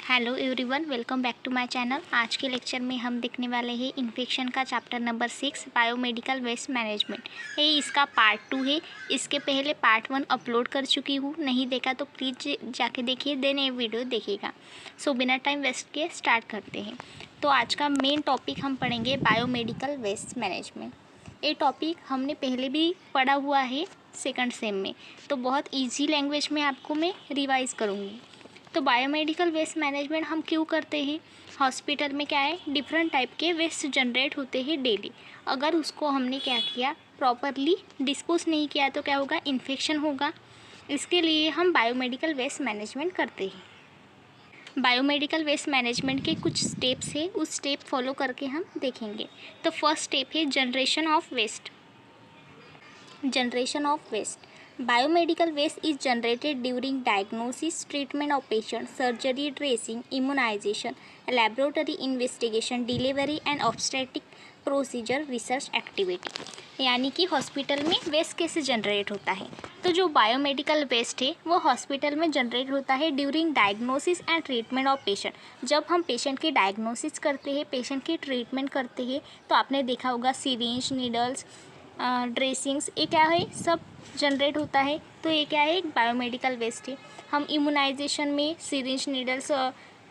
Hello everyone, welcome back to my channel. आज के lecture में हम देखने वाले हैं इन्फेक्शन का chapter number 6 biomedical waste management. ये इसका पार्ट 2 है। इसके पहले पार्ट 1 अपलोड कर चुकी हूँ, नहीं देखा तो प्लीज़ जाके देखिए, देन ये वीडियो देखिएगा। सो बिना टाइम वेस्ट के स्टार्ट करते हैं। तो आज का मेन टॉपिक हम पढ़ेंगे बायोमेडिकल वेस्ट मैनेजमेंट। ये टॉपिक हमने पहले भी पढ़ा हुआ है सेकंड सेम में, तो बहुत ईजी लैंग्वेज में आपको मैं रिवाइज करूँगी। तो बायोमेडिकल वेस्ट मैनेजमेंट हम क्यों करते हैं? हॉस्पिटल में क्या है, डिफरेंट टाइप के वेस्ट जनरेट होते हैं डेली। अगर उसको हमने क्या किया, प्रॉपरली डिस्पोज नहीं किया तो क्या होगा, इन्फेक्शन होगा। इसके लिए हम बायोमेडिकल वेस्ट मैनेजमेंट करते हैं। बायोमेडिकल वेस्ट मैनेजमेंट के कुछ स्टेप्स है, उस स्टेप फॉलो करके हम देखेंगे। तो फर्स्ट स्टेप है generation of waste. Generation of waste. Biomedical waste is generated during diagnosis, treatment of patient, surgery, dressing, immunization, laboratory investigation, delivery and obstetric procedure, research activity। यानी कि hospital में waste कैसे generate होता है? तो जो biomedical waste है वो हॉस्पिटल में जनरेट होता है during diagnosis and treatment of patient. जब हम पेशेंट की डायग्नोसिस करते हैं, पेशेंट की ट्रीटमेंट करते हैं, तो आपने देखा होगा सिरिंज, नीडल्स, ड्रेसिंग्स, ये क्या है, सब जनरेट होता है। तो ये क्या है, एक बायोमेडिकल वेस्ट है। हम इम्यूनाइजेशन में सिरिंज नीडल्स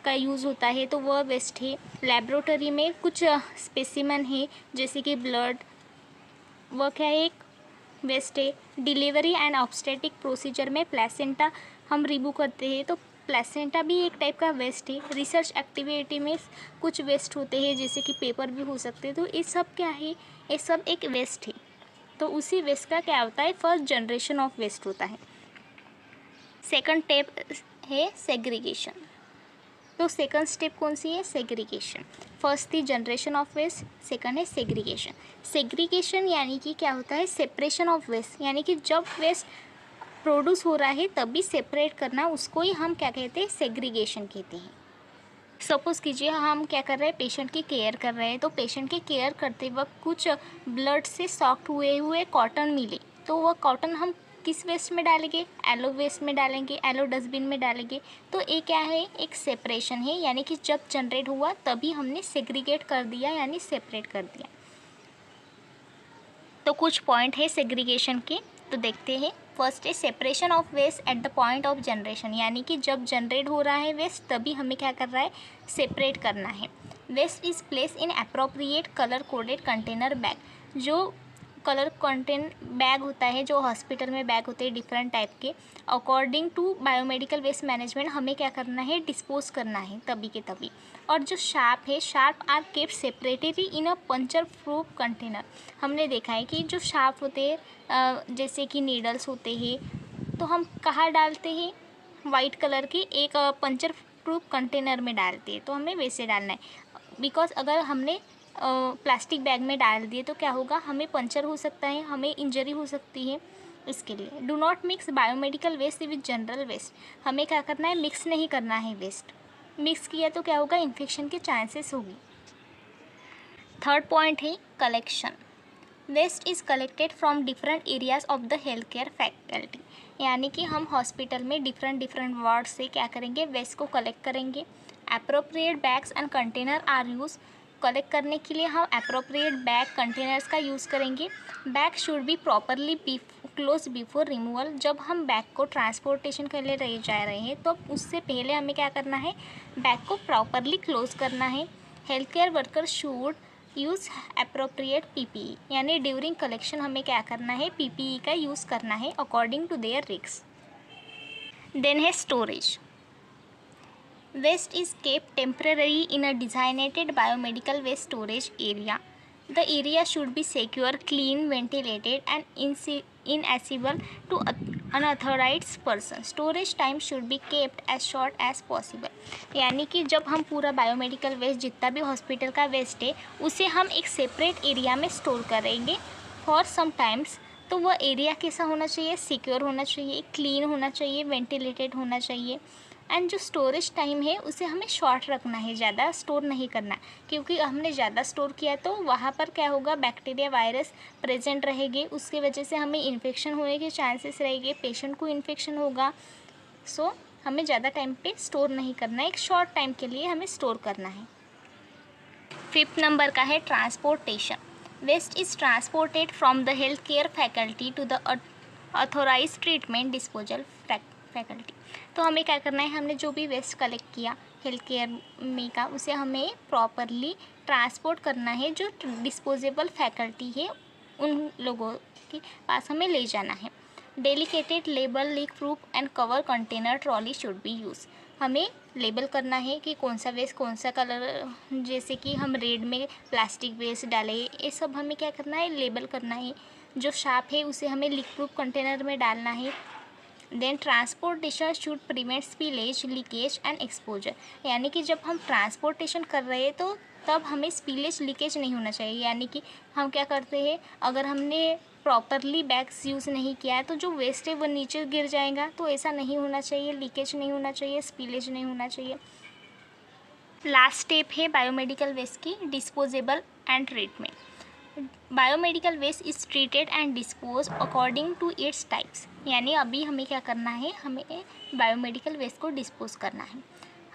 का यूज़ होता है, तो वह वेस्ट है। लेबोरेटरी में कुछ स्पेसिमेन है जैसे कि ब्लड, वह क्या है, एक वेस्ट है। डिलीवरी एंड ऑब्स्टेट्रिक प्रोसीजर में प्लेसेंटा हम रिमूव करते हैं, तो प्लेसेंटा भी एक टाइप का वेस्ट है। रिसर्च एक्टिविटी में कुछ वेस्ट होते हैं जैसे कि पेपर भी हो सकते हैं, तो ये सब क्या है, ये सब एक वेस्ट है। तो उसी वेस्ट का क्या होता है, फर्स्ट जनरेशन ऑफ वेस्ट होता है। सेकंड स्टेप है सेग्रीगेशन। तो सेकंड स्टेप कौन सी है, सेग्रीगेशन। फर्स्ट थी जनरेशन ऑफ वेस्ट, सेकंड है सेग्रीगेशन। सेग्रीगेशन यानी कि क्या होता है, सेपरेशन ऑफ वेस्ट, यानी कि जब वेस्ट प्रोड्यूस हो रहा है तभी सेपरेट करना, उसको ही हम क्या कहते हैं, सेग्रीगेशन कहते हैं। सपोज़ कीजिए हम क्या कर रहे हैं, पेशेंट की केयर कर रहे हैं, तो पेशेंट की केयर करते वक्त कुछ ब्लड से सॉक्ट हुए कॉटन मिले, तो वह कॉटन हम किस वेस्ट में डालेंगे, एलो वेस्ट में डालेंगे, एलो डस्टबिन में डालेंगे। तो ये क्या है, एक सेपरेशन है, यानी कि जब जनरेट हुआ तभी हमने सेग्रीगेट कर दिया, यानी सेपरेट कर दिया। तो कुछ पॉइंट है सेग्रीगेशन के, तो देखते हैं। फर्स्ट है separation of waste at the point of generation, यानी कि जब जनरेट हो रहा है वेस्ट तभी हमें क्या कर रहा है, सेपरेट करना है। Waste is place in appropriate colour coded container bag. जो कलर कंटेन बैग होता है, जो हॉस्पिटल में बैग होते हैं डिफरेंट टाइप के, according to biomedical waste management हमें क्या करना है, डिस्पोज करना है तभी के तभी। और जो शार्प है, sharp are kept separately in a puncture proof container. हमने देखा है कि जो शार्प होते हैं जैसे कि नीडल्स होते हैं, तो हम कहाँ डालते हैं, वाइट कलर के एक पंचर प्रूफ कंटेनर में डालते हैं, तो हमें वैसे डालना है। बिकॉज अगर हमने प्लास्टिक बैग में डाल दिए तो क्या होगा, हमें पंचर हो सकता है, हमें इंजरी हो सकती है। इसके लिए do not mix biomedical waste with general waste. हमें क्या करना है, मिक्स नहीं करना है वेस्ट। मिक्स किया तो क्या होगा, इन्फेक्शन के चांसेस होगी। थर्ड पॉइंट है collection. Waste is collected from different areas of the health care faculty. यानी कि हम हॉस्पिटल में डिफरेंट वार्ड से क्या करेंगे, वेस्ट को कलेक्ट करेंगे। Appropriate bags and container are use. Collect करने के लिए हम अप्रोप्रिएट बैग कंटेनर्स का यूज़ करेंगे। Bag should be properly close before removal. जब हम बैग को ट्रांसपोर्टेशन के लिए जा रहे हैं तो उससे पहले हमें क्या करना है, बैग को प्रॉपरली क्लोज करना है। Health care worker should use appropriate PPE, यानी ड्यूरिंग कलेक्शन हमें क्या करना है, पीपीई का यूज़ करना है according to their risk. Then है storage. Waste is kept temporarily in a designated biomedical waste storage area. The area should be secure, clean, ventilated, and inaccessible to unauthorized person. Storage time should be kept as short as possible. यानी कि जब हम पूरा biomedical waste, जितना भी hospital का waste है, उसे हम एक सेपरेट एरिया में स्टोर करेंगे फॉर सम टाइम्स। तो वह एरिया कैसा होना चाहिए, सिक्योर होना चाहिए, क्लीन होना चाहिए, वेंटिलेटेड होना चाहिए। एंड जो स्टोरेज टाइम है उसे हमें शॉर्ट रखना है, ज़्यादा स्टोर नहीं करना, क्योंकि हमने ज़्यादा स्टोर किया तो वहाँ पर क्या होगा, बैक्टीरिया वायरस प्रेजेंट रहेंगे, उसकी वजह से हमें इन्फेक्शन होने के चांसेस रहेंगे, पेशेंट को इन्फेक्शन होगा। सो हमें ज़्यादा टाइम पे स्टोर नहीं करना है, एक शॉर्ट टाइम के लिए हमें स्टोर करना है। 5th नंबर का है transportation. Waste is transported from the health care faculty to the authorise treatment disposal faculty. तो हमें क्या करना है, हमने जो भी वेस्ट कलेक्ट किया हेल्थ केयर में का, उसे हमें प्रॉपरली ट्रांसपोर्ट करना है। जो डिस्पोजेबल फैकल्टी है उन लोगों के पास हमें ले जाना है। Dedicated label, leak proof and cover container trolley should be use. हमें लेबल करना है कि कौन सा वेस्ट कौन सा कलर, जैसे कि हम रेड में प्लास्टिक वेस्ट डालें, ये सब हमें क्या करना है, लेबल करना है। जो शार्प है उसे हमें लीक प्रूफ कंटेनर में डालना है। Then transportation should prevent spillage, leakage and exposure. यानी कि जब हम ट्रांसपोर्टेशन कर रहे हैं तो तब हमें स्पिलेज, लीकेज नहीं होना चाहिए। यानी कि हम क्या करते हैं, अगर हमने प्रॉपरली बैग्स यूज़ नहीं किया है तो जो वेस्ट है वो नीचे गिर जाएगा, तो ऐसा नहीं होना चाहिए। लीकेज नहीं होना चाहिए, स्पिलेज नहीं होना चाहिए। लास्ट स्टेप है बायोमेडिकल वेस्ट की disposable and treatment. Biomedical waste is treated and dispose according to its types. यानी अभी हमें क्या करना है, हमें बायोमेडिकल वेस्ट को डिस्पोज करना है।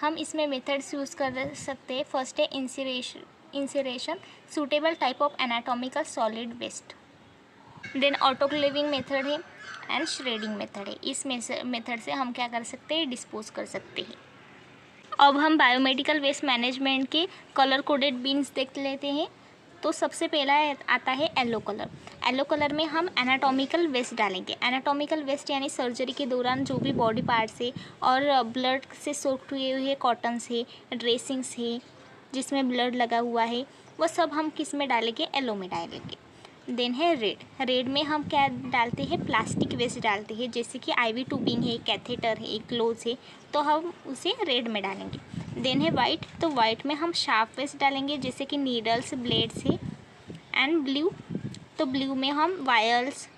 हम इसमें मेथड्स यूज़ कर सकते हैं। फर्स्ट है incineration, suitable type of anatomical solid waste. Then autoclaving method है एंड श्रेडिंग मेथड है। इस मेथड से हम क्या कर सकते हैं, डिस्पोज कर सकते हैं। अब हम बायोमेडिकल वेस्ट मैनेजमेंट के कलर कोडेड बिन्स देख लेते हैं। तो सबसे पहला आता है येलो कलर। येलो कलर में हम एनाटॉमिकल वेस्ट डालेंगे। एनाटॉमिकल वेस्ट यानी सर्जरी के दौरान जो भी बॉडी पार्ट्स है और ब्लड से सोक्ड हुए हुए कॉटन्स है, ड्रेसिंग्स है जिसमें ब्लड लगा हुआ है, वो सब हम किस में डालेंगे, येलो में डालेंगे। देन है रेड। रेड में हम क्या डालते हैं, प्लास्टिक वेस्ट डालते हैं, जैसे कि आईवी ट्यूबिंग है, कैथेटर है, क्लोथ्स है, तो हम उसे रेड में डालेंगे। देन है वाइट। तो वाइट में हम शार्प वेस्ट डालेंगे, जैसे कि नीडल्स, ब्लेड्स है। And blue. तो ब्लू में हम वायर्स,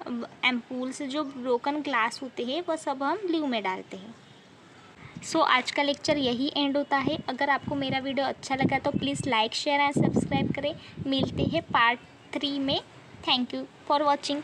एम्पूल्स, जो ब्रोकन ग्लास होते हैं वो सब हम ब्लू में डालते हैं। सो आज का लेक्चर यही एंड होता है। अगर आपको मेरा वीडियो अच्छा लगा तो please like, share and subscribe करें। मिलते हैं पार्ट 3 में। Thank you for watching.